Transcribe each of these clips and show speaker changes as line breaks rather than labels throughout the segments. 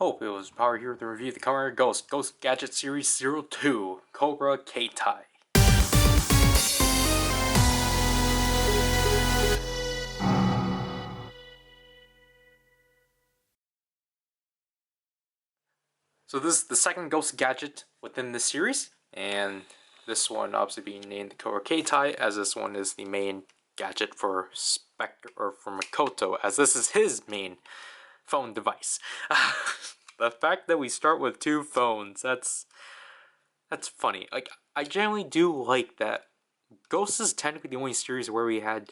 Hope it was Power here to review the Kamen Ghost Gadget Series 02, Cobra Keitai. So this is the second Ghost Gadget within this series, and this one obviously being named the Cobra Keitai, as this one is the main gadget for Spectre, or for Makoto, as this is his main phone device. The fact that we start with two phones, that's funny. Like, I generally do like that. Ghost is technically the only series where we had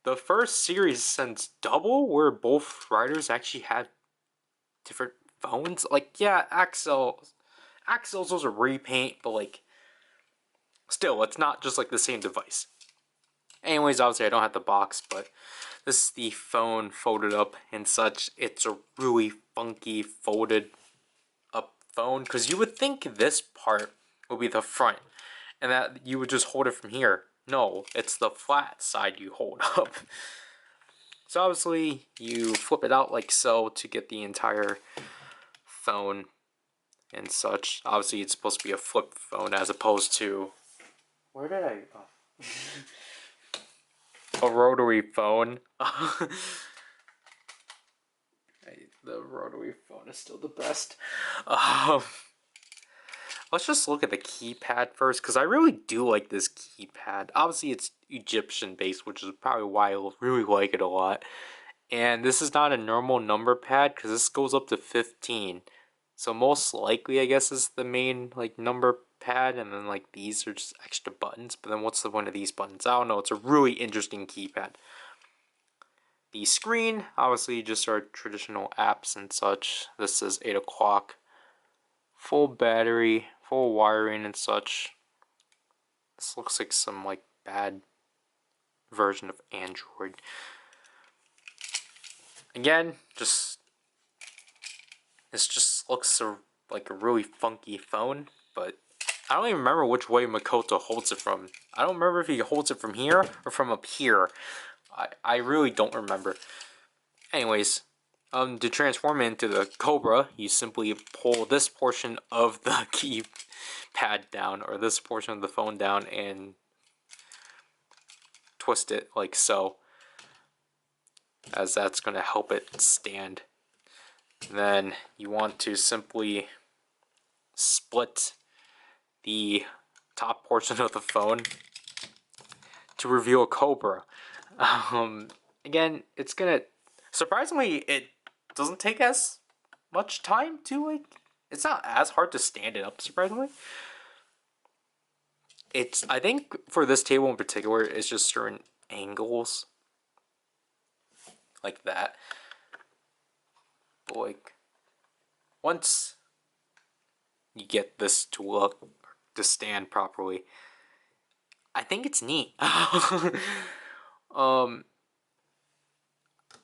the first series since Double where both riders actually had different phones. Like, yeah, Axel's was a repaint, but like, still, it's not just like the same device. Anyways, obviously I don't have the box, but this is the phone folded up and such. It's a really funky folded up phone, because you would think this part would be the front and that you would just hold it from here. No, it's the flat side you hold up. So obviously you flip it out like so to get the entire phone and such. Obviously it's supposed to be a flip phone as opposed to, where did I, a rotary phone. The rotary phone is still the best. Let's just look at the keypad first, because I really do like this keypad. Obviously, it's Egyptian based, which is probably why I really like it a lot. And this is not a normal number pad, because this goes up to 15. So most likely, I guess, is the main like number pad, and then like these are just extra buttons. But then what's the point of these buttons? I don't know. It's a really interesting keypad. The screen, obviously, just our traditional apps and such. This is 8 o'clock. Full battery, full wiring and such. This looks like some like bad version of Android. Again, this just looks like a really funky phone, but I don't even remember which way Makoto holds it from. I don't remember if he holds it from here or from up here. I really don't remember. Anyways, to transform it into the Cobra, you simply pull this portion of the keypad down, or this portion of the phone down, and twist it like so, as that's going to help it stand. And then you want to simply split the top portion of the phone to reveal a Cobra. Again, it's gonna, surprisingly, it doesn't take as much time to, like, it's not as hard to stand it up, surprisingly. It's, I think for this table in particular, it's just certain angles like that. But like, once you get this to look, to stand properly, I think it's neat.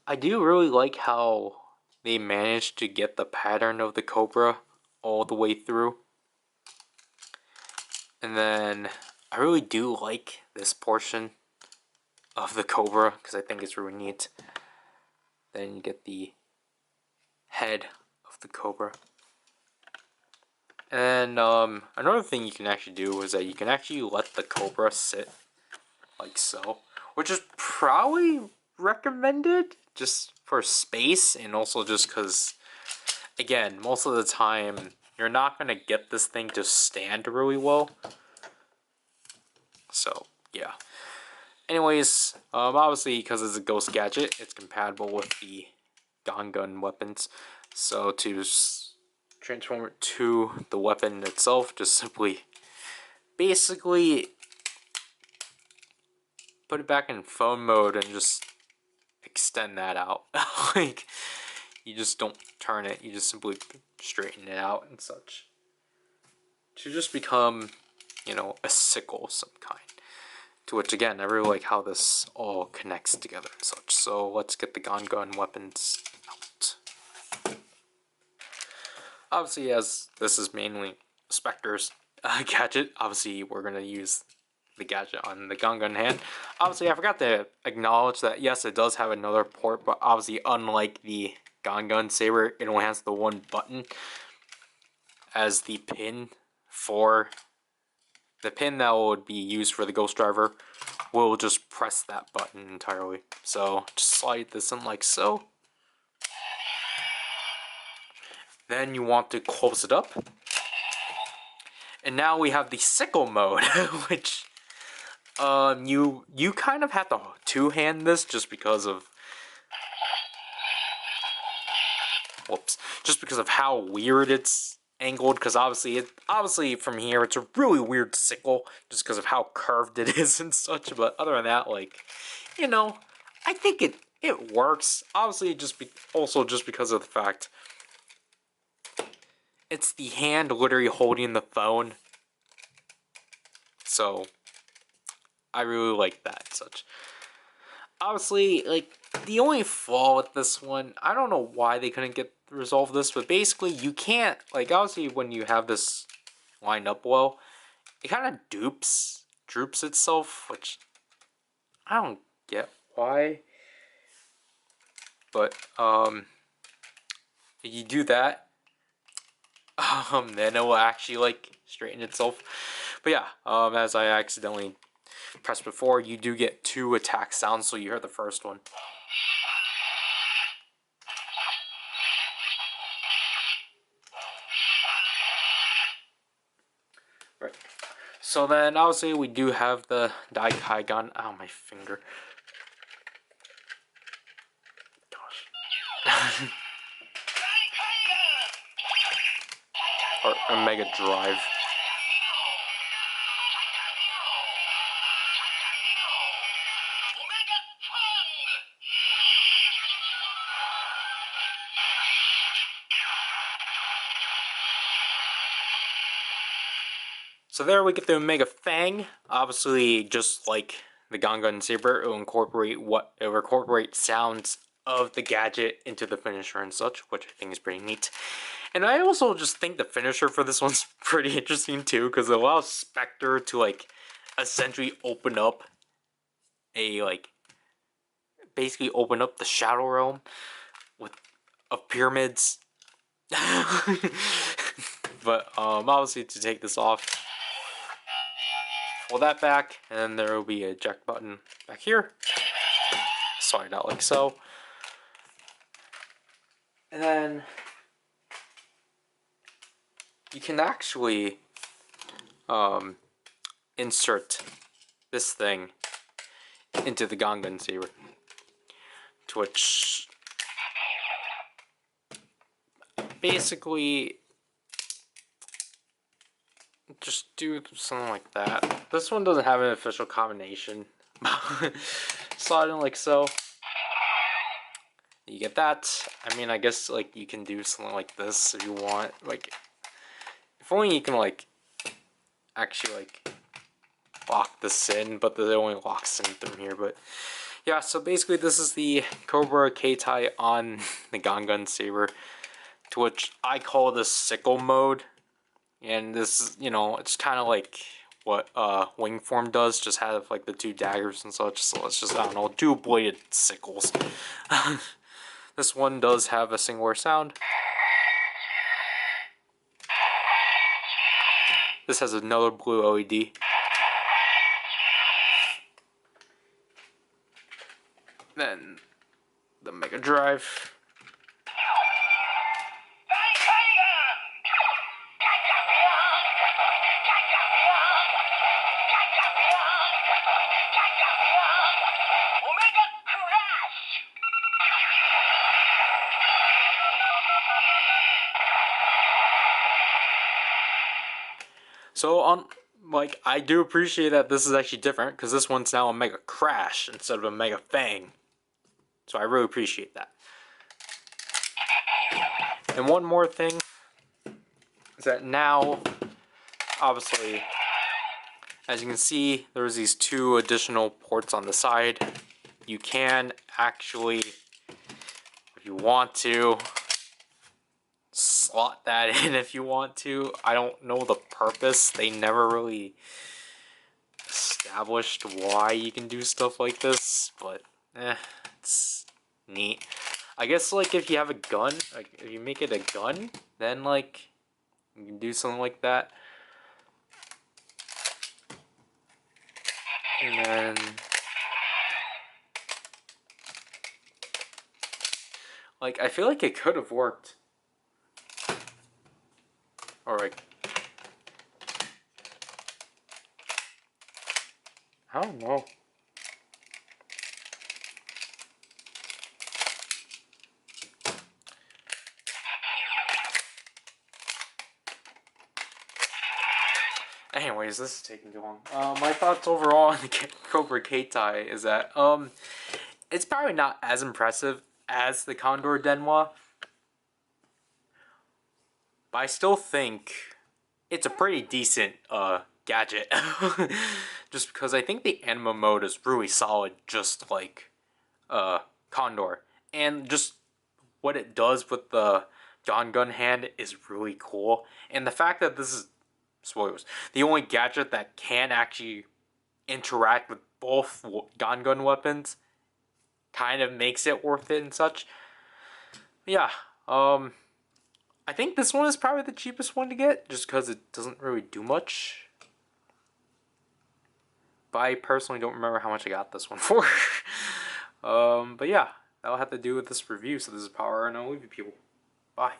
I do really like how they managed to get the pattern of the Cobra all the way through. And then I really do like this portion of the Cobra, because I think it's really neat. Then you get the head of the Cobra. And another thing you can actually do is that you can actually let the Cobra sit like so, which is probably recommended just for space, and also just because, again, most of the time you're not going to get this thing to stand really well. So yeah, anyways, obviously because it's a Ghost Gadget, it's compatible with the gun weapons. So to transform it to the weapon itself, just simply basically put it back in phone mode and just extend that out. Like, you just don't turn it, you just simply straighten it out and such, to just become, you know, a sickle of some kind. To which, again, I really like how this all connects together and such. So let's get the gun weapons out. Obviously, as this is mainly Spectre's gadget, obviously we're going to use the gadget on the gun hand. Obviously, I forgot to acknowledge that, yes, it does have another port, but obviously, unlike the Gun Saber, it only has the one button as the pin for the pin that would be used for the Ghost Driver. We'll just press that button entirely. So just slide this in like so. Then you want to close it up. And now we have the sickle mode, which you kind of have to two-hand this just because of just because of how weird it's angled, because obviously from here it's a really weird sickle just because of how curved it is and such. But other than that, like, you know, I think it works. Obviously, also just because of the fact it's the hand literally holding the phone, so I really like that and such. Obviously, like, the only flaw with this one, I don't know why they couldn't resolve this, but basically you can't, like, obviously when you have this lined up well, it kind of droops itself, which I don't get why. But if you do that, then it will actually like straighten itself. But yeah, as I accidentally pressed before, you do get 2 attack sounds, so you heard the first one. Right. So then obviously we do have the Daikai gun. Ow, my finger. Gosh. Or a Mega Drive. So there we get the Omega Fang. Obviously, just like the Gun Saber, it will incorporate sounds of the gadget into the finisher and such, which I think is pretty neat. And I also just think the finisher for this one's pretty interesting too, because it allows Spectre to like essentially open up basically open up the Shadow Realm of pyramids. But obviously to take this off, pull that back, and then there will be a eject button back here. Slide it out like so. And then you can actually insert this thing into the Gun Saber, to which basically just do something like that. This one doesn't have an official combination. Slide in like so. You get that. I mean, I guess like you can do something like this if you want. Like, if only you can like actually like lock this in, but it only locks in through here. But yeah, so basically this is the Cobra Keitai on the Gun Saber, to which I call this sickle mode. And this is, you know, it's kind of like what wing form does, just have like the 2 daggers and such. So let's just, I don't know, 2 bladed sickles. This one does have a singular sound. This has another blue LED. Then the Mega Drive. So like, I do appreciate that this is actually different, because this one's now a Mega Crash instead of a Mega Fang. So I really appreciate that. And one more thing is that now, obviously, as you can see, there's these 2 additional ports on the side. You can actually, if you want to, slot that in if you want to. I don't know the purpose. They never really established why you can do stuff like this, but it's neat. I guess like if you have a gun, like if you make it a gun, then like you can do something like that. And then like I feel like it could have worked. Or like I don't know. Anyways, this is taking too long. My thoughts overall on the Cobra Keitai is that it's probably not as impressive as the Condor Denwa, but I still think it's a pretty decent gadget. Just because I think the anima mode is really solid, just like Condor, and just what it does with the gun hand is really cool, and the fact that this is, spoilers, the only gadget that can actually interact with both gun weapons kind of makes it worth it and such. Yeah, I think this one is probably the cheapest one to get just because it doesn't really do much. But I personally don't remember how much I got this one for. But yeah, that'll have to do with this review. So this is Power, and I'll leave you people. Bye.